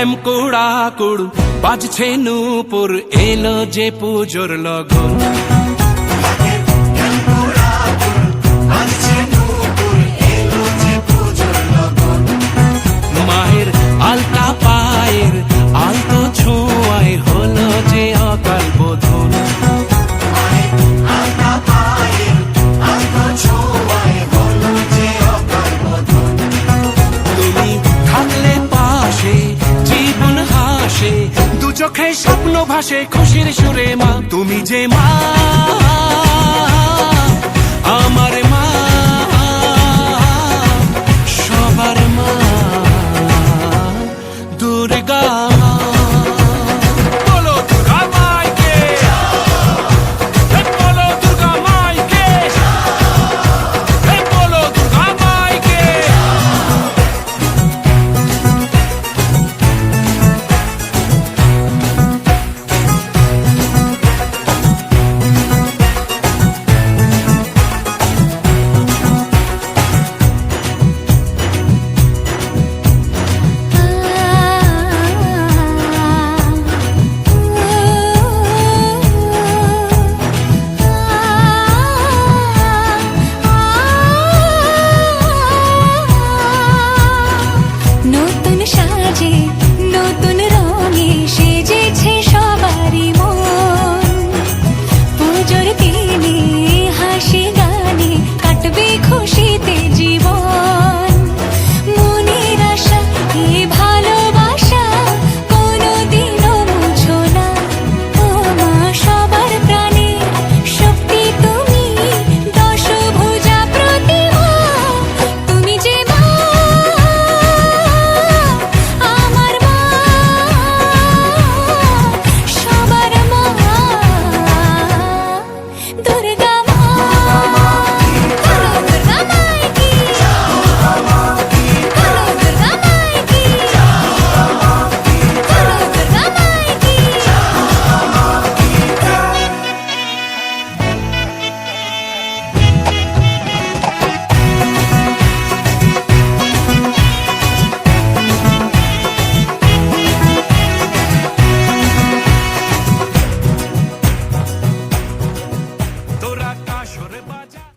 ঢ্যাম কুড়াকুড় বাজছে নূপুর, এলো যে পুজোর লগন। মায়ের আলতা পায়ের আলতো ছোঁয়ায় হলো যে অকাল বোধন। তুমি থাকলে পাশে জীবন হাসে, দু চোখে স্বপ্ন ভাসে খুশির সুরে মা, তুমি যে মা।